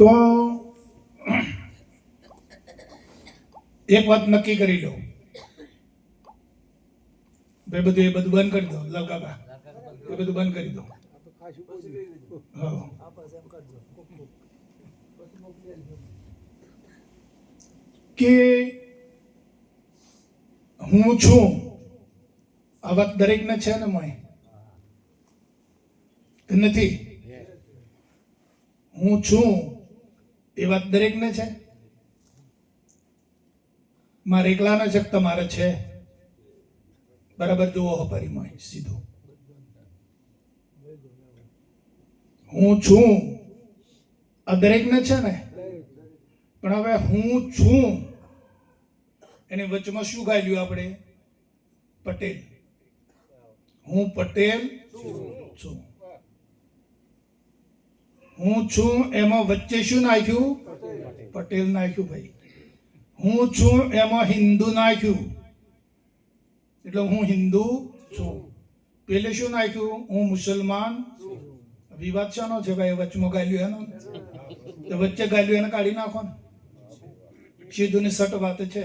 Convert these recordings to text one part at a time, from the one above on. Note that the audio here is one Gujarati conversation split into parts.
તો એક વાત નક્કી કરી લો, ભાઈ બધું એ બધું બંધ કરી દો, લાલ કાકા એ બધું બંધ કરી દો. હા, કે હું છું આ વાત દરેકને છે ને મય નથી? હું છું એ વાત દરેકને છે? મારે એકલાને છે તમારે છે? બરાબર જુઓ પરિમય સીધું. હું છું આ દરેકને છે ને, પણ હવે હું છું એની વચમાં શું ગાયલું આપણે? પટેલ. હું પટેલ છું. હું છું એમાં વચ્ચે શું નાખ્યું? પટેલ નાખ્યું ભાઈ. હું છું એમાં હિન્દુ નાખ્યું, એટલે હું હિન્દુ છું. પેલે શું નાખ્યું? હું મુસલમાન. વિવાદ શાનો છે ભાઈ? વચમાં ગાલ્યું એનો, તો વચ્ચે ગાલ્યું એને કાઢી નાખો ને. સીધું ની સટ વાત છે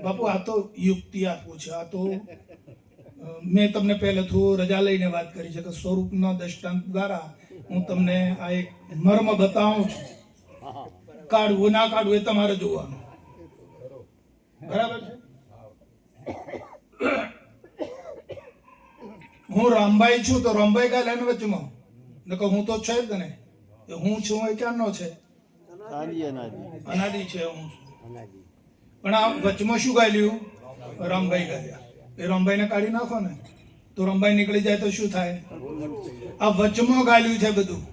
બાપુ. આ તો યુક્તિ આપું છે. આ તો મેં તમને પહેલેથી રજા લઈને વાત કરી છે કે સ્વરૂપના દ્રષ્ટાંત દ્વારા હું તમને આ એક મર્મ બતાવું છું. કાઢવું ના કાઢવું એ તમારે જોવાનું. બરાબર છે? હું રામભાઈ છું તો રામભાઈ ગાય લાઈન વચમાં નકો હું તો છે જ ને. હું છું એ ક્યાંનો છે? અનાદિ છે હું છું. પણ આ વચમાં શું ગાયલું? રામભાઈ ગાયા. એ રામભાઈ ને કાઢી નાખો ને તો રામભાઈ નીકળી જાય તો શું થાય? આ વચમાં ગાયલું છે બધું.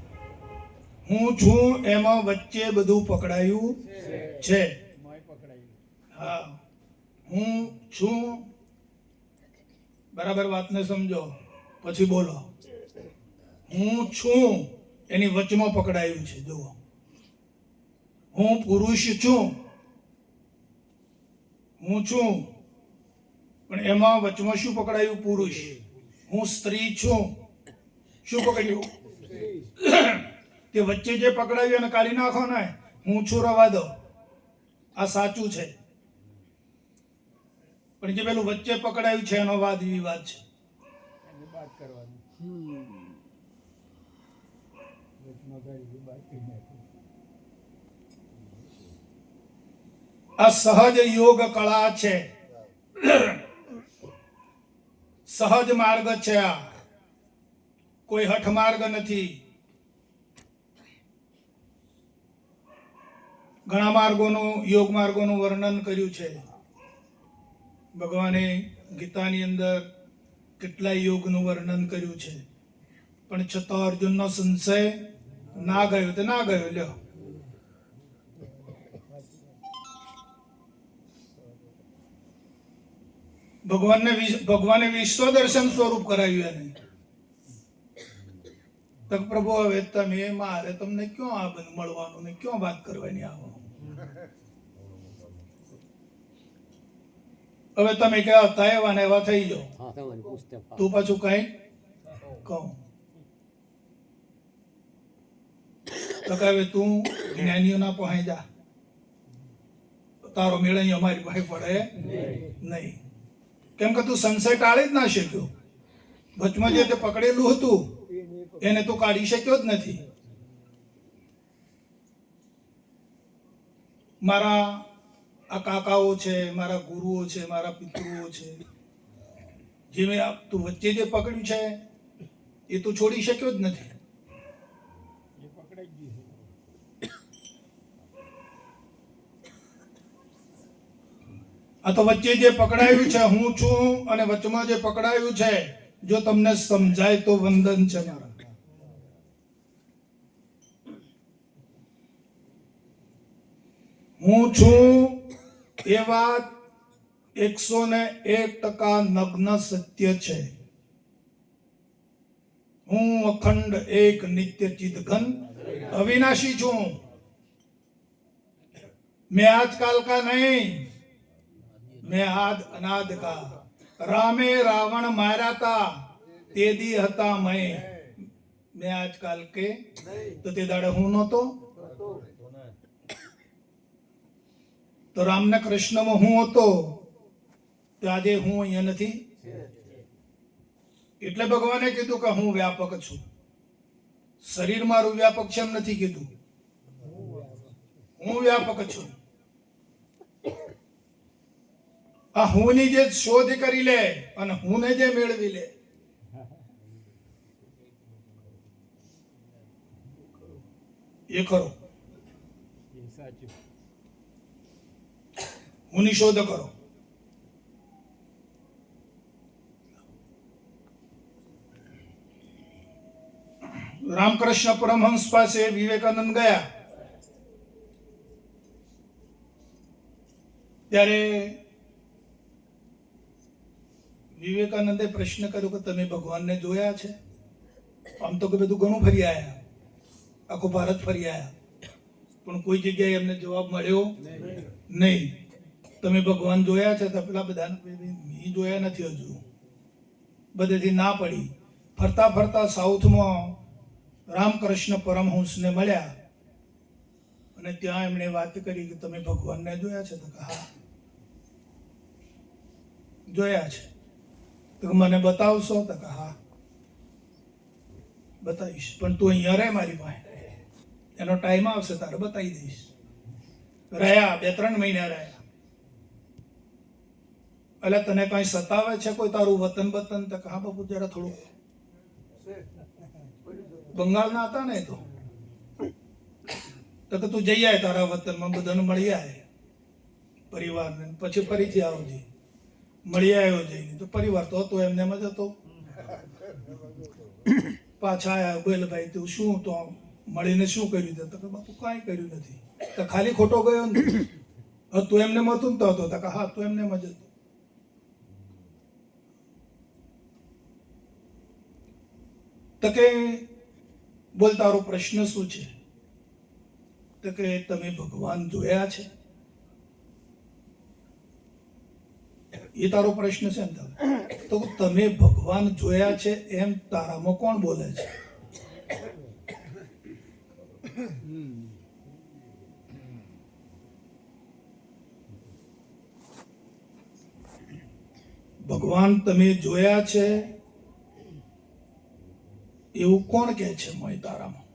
હું છું એમાં વચ્ચે બધું પકડાયું છે. હા, હું છું. બરાબર વાતને સમજો પછી બોલો. હું છું એની વચમાં પકડાયું છે. જુઓ, હું પુરુષ છું. હું છું પણ એમાં વચમાં શું પકડાયું? પુરુષ. હું સ્ત્રી છું. શું પકડ્યું? તે વચ્ચે જે પકડાયું એને કાઢી નાખો ને. હું છું રવા દો, આ સાચું છે. પણ જે પેલું વચ્ચે પકડાયું છે એનો વાદ વિવાદ છે. આ સહજ યોગ કળા છે, સહજ માર્ગ છે. આ કોઈ હઠ માર્ગ નથી. ઘણા માર્ગોનું, યોગ માર્ગોનું વર્ણન કર્યું છે ભગવાને. ગીતાની અંદર કેટલાય યોગનું વર્ણન કર્યું છે, પણ છતાં અર્જુનનો સંશય ના ગયો તો ના ગયો. લ્યો, ભગવાને વિશ્વ દર્શન સ્વરૂપ કરાવ્યું એને. તો પ્રભુ હવે તમે મારે તમને ક્યાં આ બધું મળવાનું ને ક્યાં વાત કરવાની આવો? હવે તમે કેવા હતા એવા ને એવા થઈ જાઓ. તું પાછું કઈ કહું તો કહે તું જ્ઞાનીઓ ના પહોંચી જા, તારો મેળ અહીં અમારી પાસે પડે નહીં. કેમ કે તું સંશય ટાળી જ ના શક્યો. વચમાં જે તે પકડેલું હતું એને તું કાઢી શક્યો જ નથી. મારા આ કાકાઓ છે, મારા ગુરુઓ છે, મારા પિતૃઓ છે, જે મેં તું વચ્ચે જે પકડ્યું છે એ તું છોડી શક્યો જ નથી. આ તો વચ્ચે જે પકડાયું છે હું છું, અને વચમાં જે પકડાયું છે, જો તમને સમજાય તો વંદન છે મારા. હું છું એ વાત 101% નગ્ન સત્ય છે. હું અખંડ એક નિત્ય ચિદઘન अविनाशी છું. मैं आजकल का नहीं, मैं आद अनाद का. रामे रावण मारा था तेदी हता मैं. મેં આજકાલ કે તો તે દાડે હું નહોતો. તો રામને કૃષ્ણમાં હું હતો તો આજે હું અહીંયા નથી. એટલે ભગવાને કીધું કે હું વ્યાપક છું. શરીર મારું વ્યાપક છે એમ નથી કીધું, હું વ્યાપક છું. આ હુંની જે શોધ કરી લે અને હુંને જે મેળવી લે, એ ખરો. હુંની શોધ કરો. રામકૃષ્ણ પરમહંસ પાસે વિવેકાનંદ ગયા ત્યારે વિવેકાનંદે પ્રશ્ન કર્યો કે તમે ભગવાનને જોયા છે? આમ તો કે બધું ઘણું ફરી આવ્યા, આખું ભારત ફરી આવ્યા, પણ કોઈ જગ્યાએ એમને જવાબ મળ્યો નહીં. તમે ભગવાન જોયા છે? તો પેલા બધા મેં જોયા નથી હજુ, બધેથી ના પડી. ફરતા ફરતા સાઉથમાં રામકૃષ્ણ પરમહંસને મળ્યા અને ત્યાં એમણે વાત કરી કે તમે ભગવાનને જોયા છે? તો હા જોયા છે. તો મને બતાવશો? તો હા બતાવીશ, પણ તું અહીંયા રહે મારી પાસે, એનો ટાઈમ આવશે તારે બતાવી દઈશ. રહ્યા 2-3 મહિના રહ્યા. એટલે તને કઈ સતાવે છે કોઈ તારું વતન બતન? તો હા બાપુ જરા થોડું બંગાળના હતા ને તો કે તું જઈ આય તારા વતનમાં, બધાને મળી આય પરિવારને, પછી ફરીથી આવજે. મળી આવ્યો જઈને તો પરિવાર તો હતો એમને જ હતો. પાછા આવ્યા, બોલ ભાઈ તું શું તો મળીને શું કર્યું? તો કે બાપુ કાંઈ કર્યું નથી. તો ખાલી ખોટો ગયો ને? તું એમને હતું ને તો હતો? તો કે હા તું એમને જ હતો. તો કે બોલ તારો પ્રશ્ન શું છે? તો કે તમે ભગવાન જોયા છે? એ તારો પ્રશ્ન છે ને? તો તમે ભગવાન જોયા છે એમ તારામાં કોણ બોલે છે? ભગવાન તમે જોયા છે એવું કોણ કહે છે મોય તારામાં?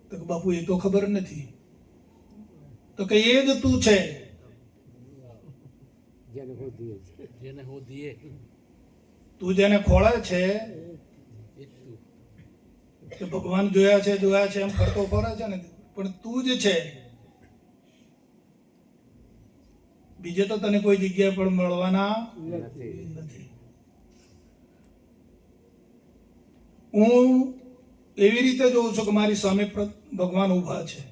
તો બાપુ એ તો ખબર નથી. તો કે એ જ તું છે. તું જેને ખોળે છે કે ભગવાન જોયા છે એમ ફરતો ફરે છે ને, પણ તું જ છે. બીજે તો તને કોઈ જગ્યા પર મળવાના નથી. હું એવી રીતે જોઉં છું કે મારી સામે ભગવાન ઉભા છે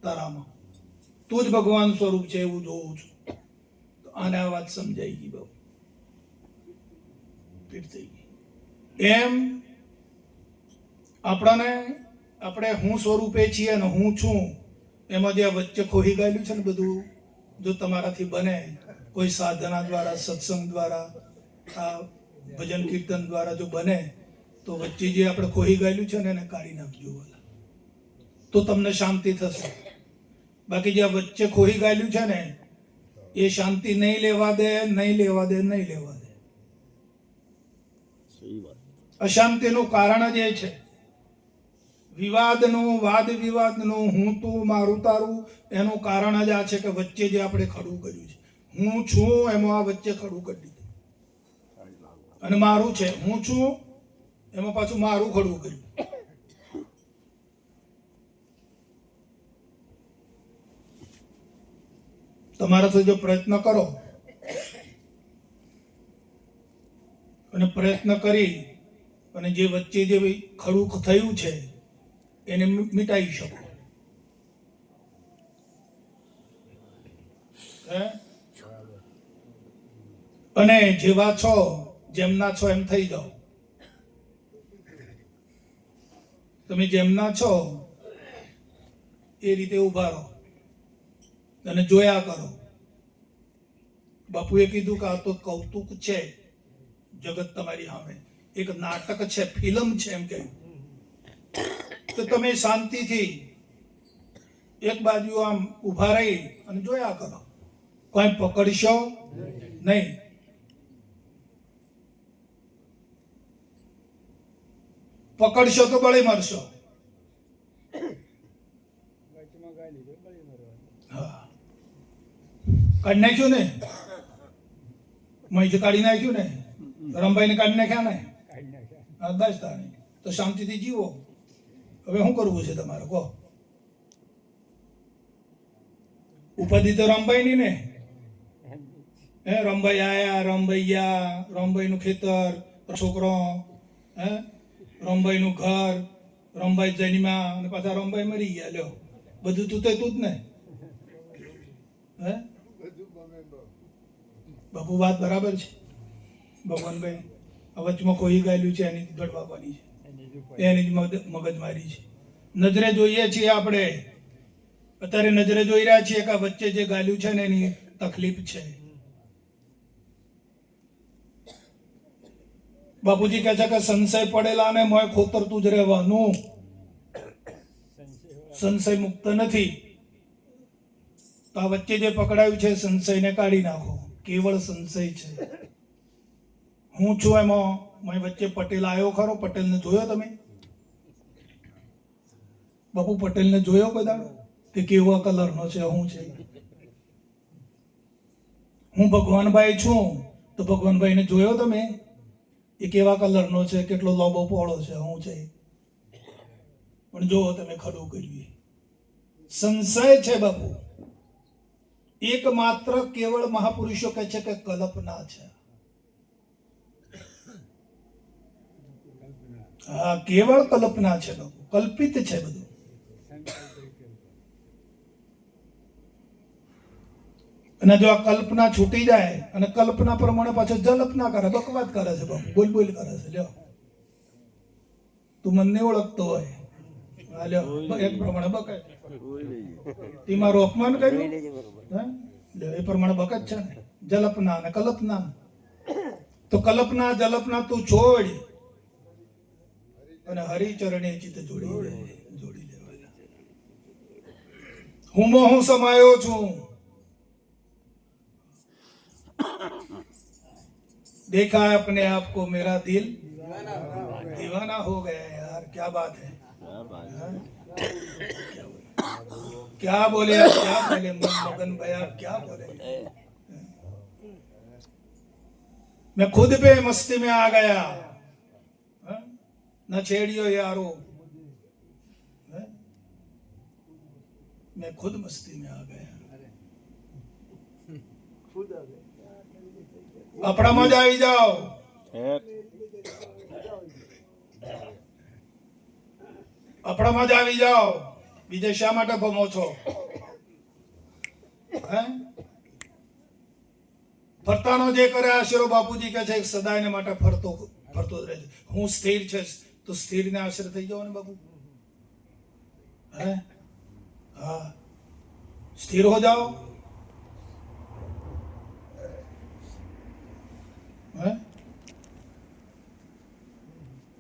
તારામાં, તું જ ભગવાન સ્વરૂપ છે એવું જોઉં છું. તો આને આ વાત સમજાઈ ગઈ, બહુ ફીટ થઈ ગઈ. એમ આપણે હું સ્વરૂપે છીએ ને હું છું એમાં જે વચ્ચે ખોઈ ગયેલું છે ને બધું, જો તમારાથી બને કોઈ સાધના દ્વારા, સત્સંગ દ્વારા, આ ભજન કીર્તન દ્વારા જો બને તો વચ્ચે જે આપણે ખોઈ ગયેલું છે ને એને કાઢી નાખજો, તો તમને શાંતિ થશે. બાકી જે વચ્ચે ખોઈ ગયેલું છે ને એ શાંતિ નહીં લેવા દે. અશાંતિનું કારણ જ એ છે, વિવાદનું, વાદ વિવાદનું, હું તું મારું તારું, એનું કારણ જ આ છે કે વચ્ચે જે આપણે ખડું કર્યું છે. હું છું એમાં આ વચ્ચે ખડું કરી દીધું, અને મારું છે હું છું એમાં પાછું મારું ખડું કર્યું. તમારાથી જો પ્રયત્ન કરો અને પ્રયત્ન કરી અને જે વચ્ચે જે ખડું થયું છે એને મિટાઈ શકો. અને જેવા છો જેમના છો એમ થઈ જાઓ. તમે જેમના છો એ રીતે ઉભા રહો અને જોયા કરો. બાપુએ કીધું કે આ તો કૌતુક છે, જગત તમારી સામે એક નાટક છે, ફિલ્મ છે એમ કહ્યું. તો તમે શાંતિથી એક બાજુ આમ ઊભા રહી અને જોયા કરો, કોઈ પકડશો નહીં. પકડશો તો બળી મરશો. હા, કાઢી નાખ્યું ને, મહીથી કાઢી નાખ્યું ને, રમભાઈ ને કાઢી નાખ્યા ને, હા બસ તાણી. તો શાંતિથી જીવો. હવે શું કરવું છે તમારે કહો? ઉપાધિ તો રમભાઈ ની ને. હે, રમભાઈ આયા, રમભાઈ ગયા, રમભાઈ નું ખેતર, છોકરો, હે, રમભાઈ નું ઘર, રમભાઈ જન્મ્યા અને પાછા રમભાઈ મરી ગયા. લ્યો, બધું તું જ ને. હે બાપુ, વાત બરાબર છે ભગવાનભાઈ. વચમાં કોઈ ગાયેલું છે એની ગડવાવાની છે, એની જ મગજમારી છે. નજરે જોઈએ છીએ આપણે, અત્યારે નજરે જોઈ રહ્યા છીએ કે વચ્ચે જે ગાલ્યું છે ને એની તકલીફ છે. બાપુજી કહે છે કે સંશય પડેલા ને મોય ખોતરતું જ રહેવાનું. સંશય મુક્ત નથી. તો આ વચ્ચે જે પકડાયું છે સંશયને કાઢી નાખો. કેવળ સંશય છે. હું છું એમાં મેં વચ્ચે પટેલ આવ્યો ખરો? પટેલને જોયો તમે? બાપુ, પટેલને જોયો બધા કે કેવા કલરનો છે? હું છે, હું ભગવાનભાઈ છું, તો ભગવાનભાઈને જોયો તમે? એ કેવા કલરનો છે, કેટલો લોબો પહોળો છે? હું છે. પણ જો તમે ખડું કર્યું, સંશય છે બાપુ. એકમાત્ર કેવળ મહાપુરુષો કહે છે કે કલ્પના છે. હા, કેવળ કલ્પના છે બાપુ, કલ્પિત છે બધું. અને જો આ કલ્પના છૂટી જાય અને કલ્પના પ્રમાણે પાછો જલ્પના કરે, બકવાદ કરે છે બાપુ, બોલ બોલ કરે છે. લ્યો, તું મને નહીં ઓળખતો હોય, એક પ્રમાણે બકે. તે મારું અપમાન કર્યું, એ પ્રમાણે બકત છે ને. જલ્પના અને કલ્પના. તો કલ્પના જલ્પના તું છોડ અને હરિચરણે ચિત્ત જોડી લેવાય. હું મોહ સમાયો છું. देखा है अपने आप को, मेरा दिल दीवाना हो गया है. यार क्या बात है, क्या बोले मगन भैया, क्या बोले. मैं खुद पे मस्ती में आ गया. न छेड़ियो यारो, मैं खुद मस्ती में आ गया. આપણામાં જ આવી જાઓ. આપણામાં જ આવી જાઓ. બીજે શા માટે ભમો છો? હે, ફરતાનો જે કરે આશરો, બાપુજી કહે છે સદાયને માટે ફરતો જ રહેજો. હું સ્થિર છે તો સ્થિરને આશરે થઈ જાઓ ને બાપુ. હે, હા, સ્થિર હો જાઓ.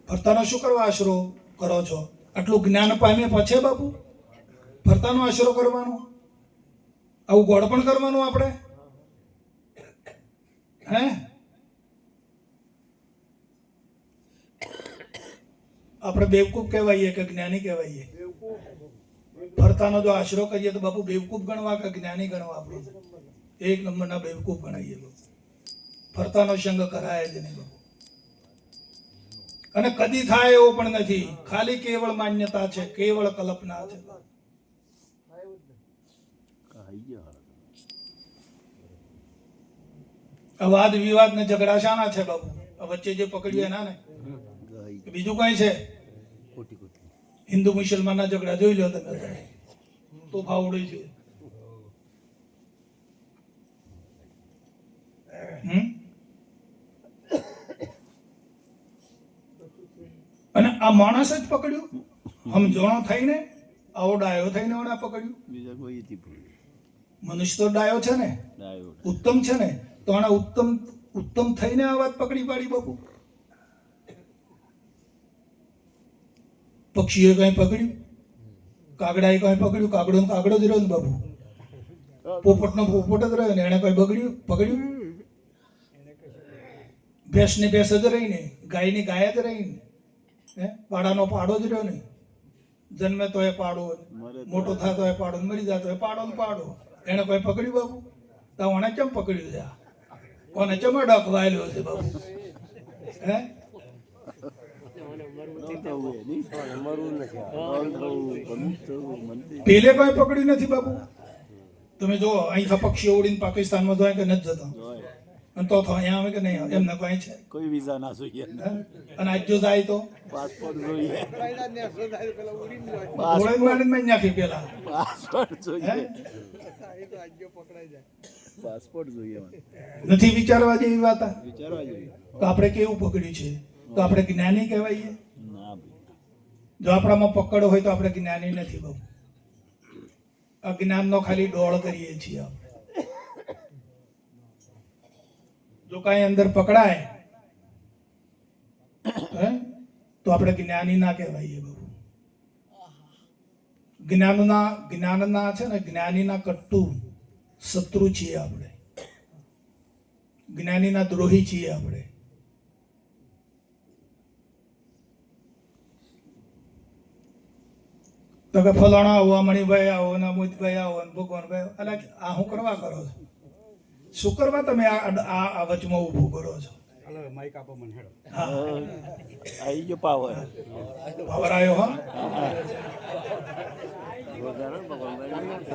ફરતાનો શું કરવા આશરો કરો છો? આટલું જ્ઞાન પામ્યા પછી બાપુ ફરતાનો આશરો કરવાનો? આવું ગોળ પણ કરવાનું આપણે? હે, આપણે બેવકૂફ કહેવાઈએ કે જ્ઞાની કહેવાઈએ? ફરતાનો જો આશરો કરીએ તો બાપુ બેવકૂફ ગણવા કે જ્ઞાની ગણવા? આપણે એક નંબરના બેવકૂફ ગણાઈએ. ફરતાનો સંગ કરાય જ નહીં બાપુ. અને કદી થાય એવો પણ નથી. ખાલી કેવળ માન્યતા છે, કેવળ કલ્પના છે. વાદ વિવાદ ને ઝઘડા શાના છે બાપુ? વચ્ચે જે પકડ્યું એના ને, બીજું કઈ છે? હિન્દુ મુસલમાન ના ઝઘડા જોઈ લો તમે તો ફાવડે છે. અને આ માણસ જ પકડ્યું, સમજણો થઈને, આવો ડાયો થઈને પકડ્યું. મનુષ્ય તો ડાયો છે ને, ઉત્તમ છે ને, તો આને ઉત્તમ થઈને આ વાત પકડી પાડી બાપુ. પક્ષીએ કઈ પકડ્યું? કાગડાએ કઈ પકડ્યું? કાગડો ને કાગડો જ રહ્યો ને બાબુ. પોપટનો પોપટ જ રહ્યો ને, એને કઈ પકડ્યું? ભેંસની ભેંસ જ રહી ને, ગાયની ગાય જ રહી ને, પાડાનો પાડો જ રહ્યો ને. જન્મે તો એ પાડો, મોટો થતો એ પાડો, મરી જતો એ પાડો ને પાડો. એને કોઈ પકડ્યું બાબુ? તો ઓને કેમ પકડ્યું છે? કોને ચમ ડકવાયેલો છે બાબુ? હે પેલે કોઈ પકડ્યું નથી બાબુ. તમે જો અહીંથી પક્ષીઓ ઉડીને પાકિસ્તાનમાં જાય કે નથી જતો? અને તો અહીંયા આવે કે નહીં આવે? એમને કઈ છે? કોઈ વિઝા ના જોઈએ. અને આજ જો જાય તો પાસપોર્ટ જોઈએ. નાખી પેલા પાસપોર્ટ જોઈએ. પાસપોર્ટ જોઈએ. નથી વિચારવા જેવી વાત આ? વિચારવા જોઈએ. તો આપણે કેવું પકડ્યું છે? તો આપણે જ્ઞાની કહેવાઈએ? ના જો આપણામાં પકડ હોય તો આપણે જ્ઞાની નથી બાબુ. અજ્ઞાનનો ખાલી ડોળ કરીએ છીએ આપણે. જો કાંઈ અંદર પકડાય તો આપણે જ્ઞાની ના કહેવાઈએ બાબુ. જ્ઞાનના છે ને, જ્ઞાનીના કટ્ટુ શત્રુ છીએ આપણે. જ્ઞાનીના દ્રોહી છીએ આપણે. તો કે ફલાણા આવો, મણિભાઈ આવો, ને અમુદભાઈ આવો, ને ભગવાનભાઈ આવો. એટલે આ હું કરવા કરો છો? શું કરવા તમે આ વચમાં ઊભું કરો છો? આવી ગયો પાવર. પાવર આવ્યો?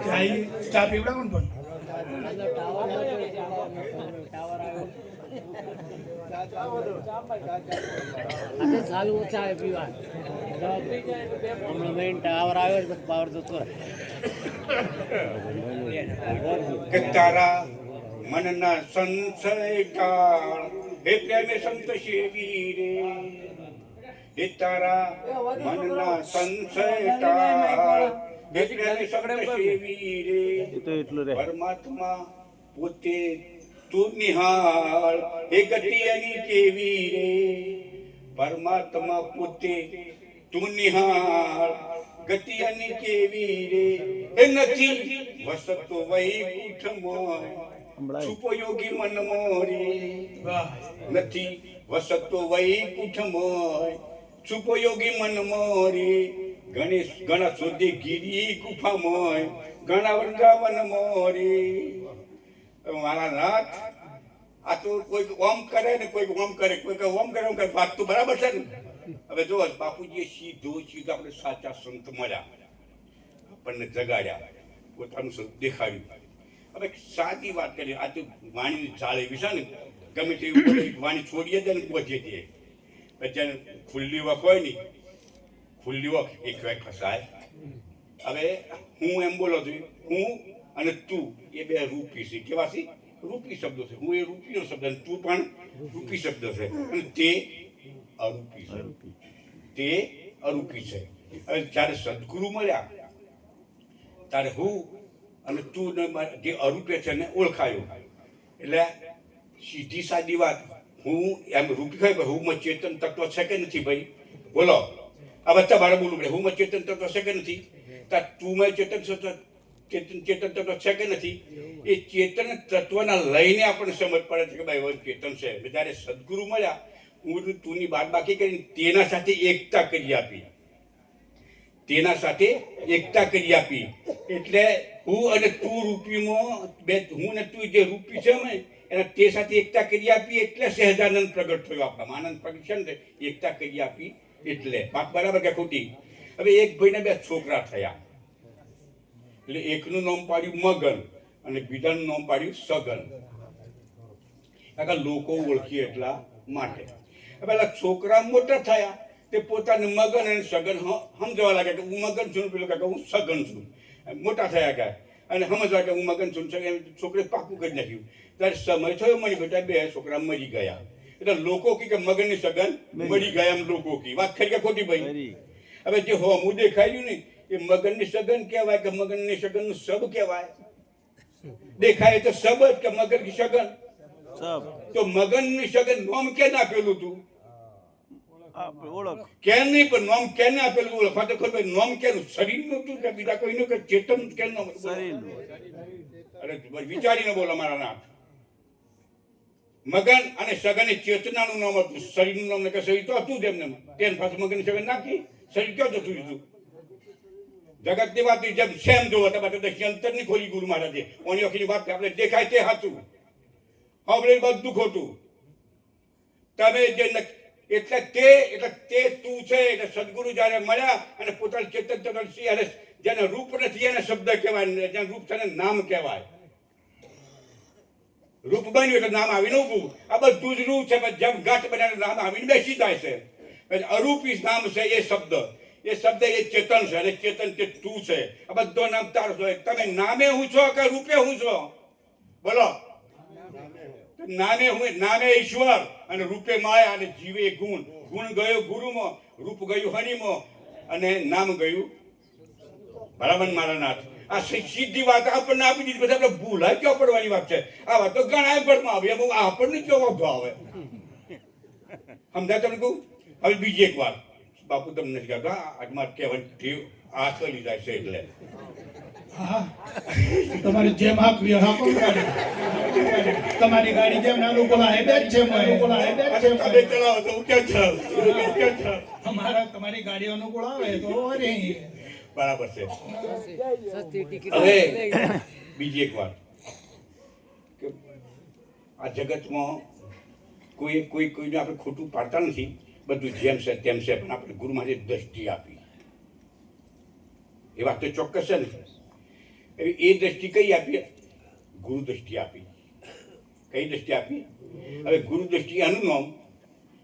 હા, ચા પીવડાવો ને પણ. કે તારા મનના સંશય ટાળ, હે પ્રેમે સંત સેવી રે. હે તારા મનના સંશય ટાળ, હે પ્રેમે સંત સેવી રે. પરમાત્મા પોતે તું નિહાળ, હે ગતિ એની કેવી રે. પરમાત્મા પોતે તું નિહાળ, ગતિ એની કેવી રે. એ નથી વસતો વૈકુંઠમાં, છુપો યોગી મન મોરી. નથી વસતો વૈકુંઠમાં, છુપો યોગી મન મોરી. ઘણા સુધી ગીરી ગુફામાં, ઘણા વૃંદાવન મોરી. મારા નાથ, આ તો કોઈ ઓમ કરે ને કોઈ ઓમ કરે, કોઈ ઓમ કરે. ઓમ કરે વાત તો બરાબર છે ને. હવે જો બાપુજીએ સીધું આપણે સાચા સંત મળ્યા, આપણને જગાડ્યા, પોતાનું સ્વરૂપ દેખાડ્યું. હવે સાદી વાત કરીએ, આ તો વાણીની ચાલ એવી છે ને, ગમે તેવી વાણી છોડીએ દે ને પહોંચી દે. પછી ખુલ્લી વખ હોય ને, ખુલ્લી વખ એક વાર ફસાય. હવે હું એમ બોલો છું, હું અને તું એ બે રૂપી છે. કેવા છે? રૂપી શબ્દો છે. હું એ રૂપીનો શબ્દ, અને તું પણ રૂપી શબ્દ છે. અને તે અરૂપી છે. તે અરૂપી છે. હવે જ્યારે સદગુરુ મળ્યા ત્યારે હું અને તું જે અરૂપે છે ને ઓળખાયું. એટલે સીધી સાદી વાત, હું એમ રૂપી ખાય, હું ચેતન તત્વ છે કે નથી ભાઈ? બોલો. આ બધા મારે બોલવું પડે. હું ચેતન તત્વ છે કે નથી? તું મેં ચેતન તત્વ છે કે નથી? એ ચેતન તત્વના લઈને આપણને સમજ પડે છે કે ભાઈ ચેતન છે. જ્યારે સદગુરુ મળ્યા, હું તુંની બાદ બાકી કરીને તેના સાથે એકતા કરી આપી. તેના સાથે એકતા કરી આપી. એટલે હું અને તું રૂપીમાં બે, હું ને તું જે રૂપી છે ને એને તે સાથે એકતા કરી આપી. એટલે સહેજાનંદ પ્રગટ થયો. આપણા આનંદ પ્રગટ છે ને એકતા કરી આપી એટલે. વાત બરાબર કે ખોટી? હવે એક ભાઈને બે છોકરા થયા. એટલે એકનું નામ પાડ્યું મગન અને બીજાનું નામ પાડ્યું સગન. લોકો ઓળખીએ એટલા માટે. પેલા છોકરા મોટા થયા, તે પોતાને મગન અને સગન સમજવા લાગે કે હું મગન છું, પેલું કે હું સગન છું. મોટા થયા ગયા અને સમજવા કે હું મગન છું. છોકરે પાકું કરી નાખ્યું. ત્યારે સમય થયો, મારી બેટા બે છોકરા મરી ગયા. એટલે લોકો કે મગન ની સગન મરી ગયા એમ લોકો કી. વાત ખરી કે ખોટી ભાઈ? હવે જે હું દેખાયું ને એ મગન ની સગન કહેવાય કે મગન ની સગન નું સબ કહેવાય? દેખાય તો સબ જ કે મગન ની સગન? તો મગન ની સગન નામ કે નાખેલું તું? આપણે ઓળખ કેમ નહીં પણ નોમ કેને આપેલું ઓળખવા તો ખબર પડે. નોમ કેનું શરીરનું હતું કે બીજા કોઈનું કે ચેતન કેનું બોલો? શરીરનું અરે વિચારીને બોલો મારા નાથ. મગન અને સગન એ ચેતનાનું નામ હતું. શરીરનું નામ ને કે શરીર તો હતું જ એમને. તેને પાછું મગન સગન નાખી શરીર ક્યાં જતું હતું? જગતની વાત જેમ સેમ જોવો તમે તો અંતર નહીં ખોલી ગુરુ મહારાજે. ઓની ઓખીની વાત આપણે દેખાય તે સાચું, આપણે બધું ખોટું. તમે જે એટલે તે તું છે. એટલે સદગુરુ જયારે મળ્યા અને પોતાનું ચેતન જેને રૂપ નથી એને શબ્દ કહેવાય, જેને રૂપ છે એને નામ કહેવાય. રૂપ બન્યું એટલે નામ આવીને ઉભું. આ બધું જ રૂપ છે. જેમ ઘાટ બનાવીને નામ આવીને બેસી જાય છે. અરૂપી નામ છે એ શબ્દ. એ શબ્દ એ ચેતન છે અને ચેતન તે તું છે. આ બધો નામ તારો છો. તમે નામે હું છો કે રૂપે હું છો? બોલો. નામે ઈશ્વર અને રૂપે માયા અને જીવે ગુણ. ગુણ ગયો ગુરુમાં, રૂપ ગયું હરિમાં અને નામ ગયું. બરાબર મારા નાથ. આ સીધી વાત આપણને આપી દીધી. પછી આપણે ભૂલાય ક્યાં પડવાની વાત છે? આ વાત તો ઘણા પરમાં આવે. એમ આપણને કેવો વાંધો આવે? સમજાય તમને કહું? હવે બીજી એક વાત બાપુ તમને નથી કહેતો. આજમાં કહેવાય આ ચલી જાય છે એટલે હા, તમારી જેમ હાકવી હાકો ગાડી. તમારી ગાડી જેમ નાનું બોલાય બે જ છે તમે ચલાવો તો હું ક્યાં ચલાવું? તમારી ગાડી અનુકૂળ આવે તો અરે બરાબર છે. હવે બીજી એક વાત કે આ જગતમાં કોઈને આપણે ખોટું પાડતા નથી. બધું જેમ છે તેમ છે. પણ આપણે ગુરુ મહારાજે દ્રષ્ટિ આપી એ વાત તો ચોક્કસ છે ને. એ દ્રષ્ટિ કઈ આપી? ગુરુ દ્રષ્ટિ આપી. કઈ દ્રષ્ટિ આપી? હવે ગુરુ દ્રષ્ટિ આનું નામ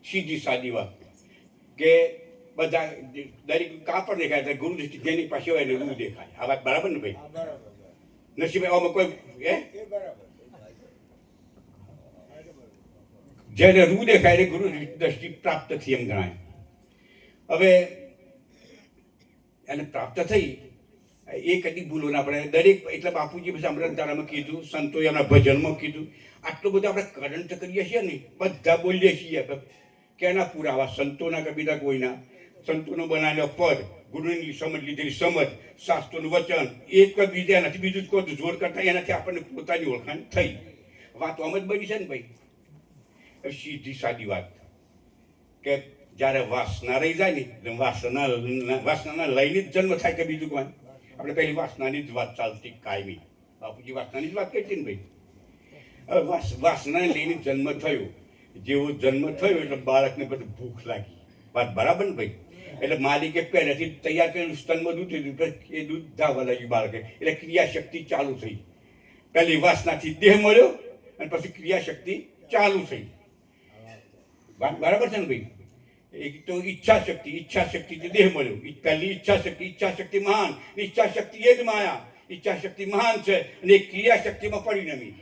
સીધી સાદી વાત કે બધા દરેક કાપડ દેખાય. ગુરુ દ્રષ્ટિ જેની પાસે હોય એને રૂ દેખાય. આ વાત બરાબર ને ભાઈ? નસીબ આમાં કોઈ જ્યારે રૂ દેખાય એટલે ગુરુ દ્રષ્ટિ પ્રાપ્ત થઈ એમ ગણાય. હવે એને પ્રાપ્ત થઈ એ કદી ભૂલો ના પડે. દરેક એટલે બાપુજી પછી અમૃતધારામાં કીધું, સંતોએ એમના ભજનમાં કીધું. આટલું બધું આપણે કરંટ કરીએ છીએ ને, બધા બોલીએ છીએ કે એના પુરાવા સંતોના કે બીજા કોઈના. સંતોનો બનાવેલો પદ, ગુરુની સમજ લીધેલી સમજ, શાસ્ત્રોનું વચન, એક બીજા એનાથી બીજું કોઈ જોર કરતા એનાથી આપણને પોતાની ઓળખાણ થઈ. વાત આમ જ બની છે ને ભાઈ. સીધી સાદી વાત કે જ્યારે વાસના રહી જાય ને, વાસનાના લઈને જ જન્મ થાય કે બીજું કોઈ. આપણે પહેલી વાસનાની જ વાત ચાલતી કાયમી. બાપુજી વાસનાની જ વાત કરતી ને ભાઈ. હવે વાસનાને લઈને જન્મ થયો. જેવો જન્મ થયો એટલે બાળકને પછી ભૂખ લાગી. વાત બરાબર ને ભાઈ? એટલે માલિકે પહેલેથી તૈયાર કરેલું સ્તનમાં દૂધ લીધું. એ દૂધ ધાવા લાગ્યું બાળકે. એટલે ક્રિયાશક્તિ ચાલુ થઈ. પહેલી વાસનાથી દેહ મળ્યો અને પછી ક્રિયાશક્તિ ચાલુ થઈ. વાત બરાબર છે ને ભાઈ? એક તો ઈચ્છા શક્તિ દેહ મળ્યો. પહેલી ઈચ્છા શક્તિ મહાન. ઈચ્છા શક્તિ એ જ માયા. ઈચ્છા શક્તિ મહાન છે અને ક્રિયાશક્તિમાં પરિણમી.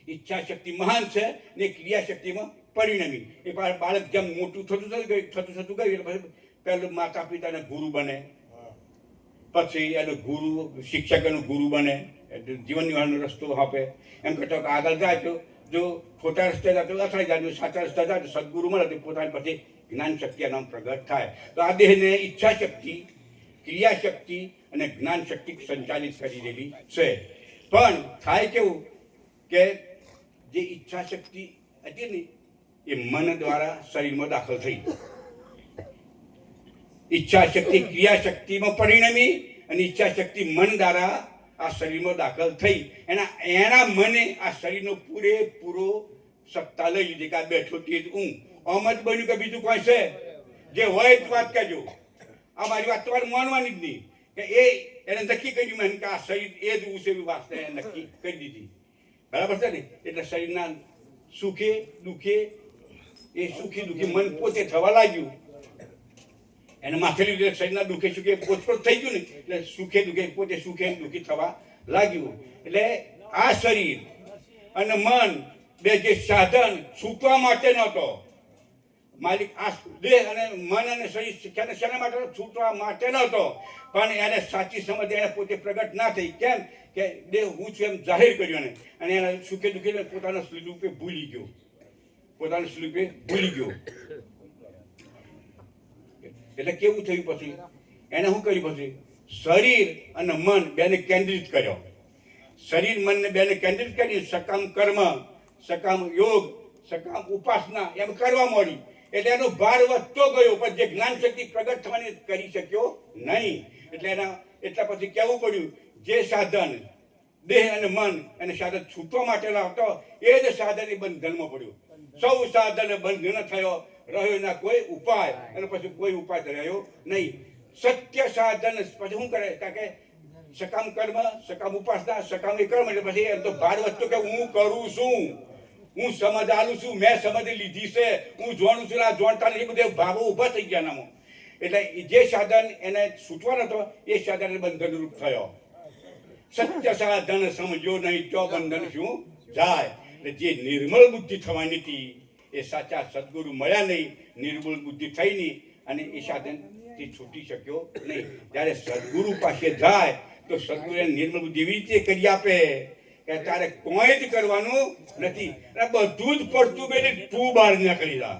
ઈચ્છા શક્તિ મહાન છે ને ક્રિયાશક્તિમાં પરિણમી. એ બાળક જેમ મોટું થતું ગયું એટલે પહેલું માતા પિતાને ગુરુ બને, પછી એનો ગુરુ શિક્ષક એનો ગુરુ બને, જીવન રસ્તો આપે. એમ કરતા આગળ જાય તો જો ખોટા રસ્તે જતો અથડાઈ જાય, સાચા રસ્તે જાય તો સદગુરુ મળે તો પોતાની પછી જ્ઞાન શક્તિ નામ પ્રગટ થાય. તો આ દેહને ઈચ્છા શક્તિ, ક્રિયાશક્તિ અને જ્ઞાન શક્તિ સંચાલિત કરી દેવી છે. પણ થાય કેવું કે જે ઈચ્છા શક્તિ હતી ને એ મન દ્વારા શરીરમાં દાખલ થઈ. ઈચ્છા શક્તિ ક્રિયાશક્તિમાં પરિણમી અને ઈચ્છા શક્તિ મન દ્વારા આ શરીરમાં દાખલ થઈ. એના મને આ શરીરનો પૂરેપૂરો સત્તા લઈ લીધી કે આ બેઠો તે જ હું. આમ જ બન્યું કે બીજું કોઈ છે? જે હોય જ વાત કહેજો. આ મારી વાત તમારે માનવાની જ નહીં કે એને નક્કી કર્યું મેં કે આ શરીર એ જ હું છે એવી વાત એને નક્કી કરી દીધી. બરાબર છે ને? એટલે શરીરના સુખે દુઃખે એ સુખી દુઃખી મન પોતે થવા લાગ્યું. એને માથે લીધે શરીરના દુઃખે સુખે પોતપોત થઈ ગયું ને એટલે સુખે દુઃખે પોતે સુખે દુઃખી થવા લાગ્યું. એટલે આ શરીર અને મન બે જે સાધન છૂટવા માટે નહોતો. માલિક આ દેહ અને મન અને શરીર શેના માટે છૂટવા માટે નહોતો. પણ એને સાચી સમજ એને પોતે પ્રગટ ના થઈ. કેમ કે દેહ હું છું એમ જાહેર કર્યું અને એના સુખે દુઃખે પોતાના સ્વરૂપે ભૂલી ગયો. એટલે કેવું થયું પછી એને શું કર્યું પછી શરીર અને મન બેને કેન્દ્રિત કર્યો. શરીર મનને બેને કેન્દ્રિત કરી સકામ કર્મ, સકામ યોગ, સકામ ઉપાસના એમ કરવા મળી. એટલે એનો ભાર વધતો ગયો, પણ જે જ્ઞાન શક્તિ પ્રગટ થવાની કરી શક્યો નહીં. એટલે એટલા પછી કહેવું પડ્યું જે સાધન દેહ અને મન એને સાધન છૂટવા માટે લાવતો એ જ સાધન બંધનમાં પડ્યું. સૌ સાધન બંધન થયો, રહ્યો ના કોઈ ઉપાય, અને પછી કોઈ ઉપાય રહ્યો નહીં. સત્ય સાધન પછી શું કરે કે સકામ કર્મ, સકામ ઉપાસના, સકામ કર્મ. એટલે પછી એમ તો ભાર વધતો કે હું કરું છું, હું સમજ આલું છું, મેં સમજ લીધી છે, હું જોણું છું, આ જોણતા નથી, બધે ભાવો ઊભા થઈ ગયા નામો. એટલે જે સાધન એને છૂટવાનો હતો એ સાધન બંધન રૂપ થયો. સત્ય સાધન સમજો નહીં તો બંધન શું જાય. એટલે જે નિર્મળ બુદ્ધિ થવાની હતી એ સાચા સદગુરુ મળ્યા નહીં, નિર્મળ બુદ્ધિ થઈ નહીં, અને એ સાધન તે છૂટી શક્યો નહીં. જ્યારે સદગુરુ પાસે જાય તો સદગુરુ એને નિર્મળ બુદ્ધિ એવી રીતે કરી આપે કે તારે કોઈ જ કરવાનું નથી, બધું જ પડતું બેને તું બહાર નીકળી જા.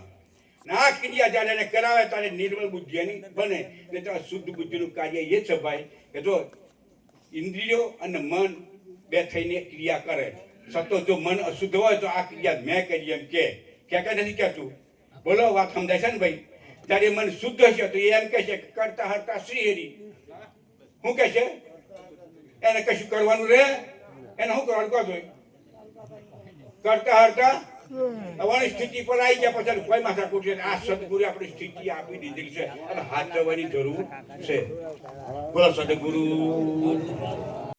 આ ક્રિયા જ્યારે એને કરાવે ત્યારે નિર્મળ બુદ્ધિ એની બને. એટલે શુદ્ધ બુદ્ધિનું કાર્ય એ છે ભાઈ કે જો ઇન્દ્રિયો અને મન બે થઈને ક્રિયા કરે. સતો જો મન અશુદ્ધ હોય તો આ ક્રિયા મેં કરી એમ કે નથી કહેતું. બોલો વાત સમજાય છે ને ભાઈ? ત્યારે મન શુદ્ધ હશે તો એ એમ કહે છે કરતા હરતા શ્રી હરિ. શું કહે છે? એને કશું કરવાનું રહે? એને શું કરવાનું કહો જોઈએ? કરતા હરતા આવવાની સ્થિતિ પર આવી ગયા પછી કોઈ માથાકૂટ છે. આ સદગુરુ આપણી સ્થિતિ આપી દીધેલી છે અને હાથ જવાની જરૂર છે. બોલો સદગુરુ.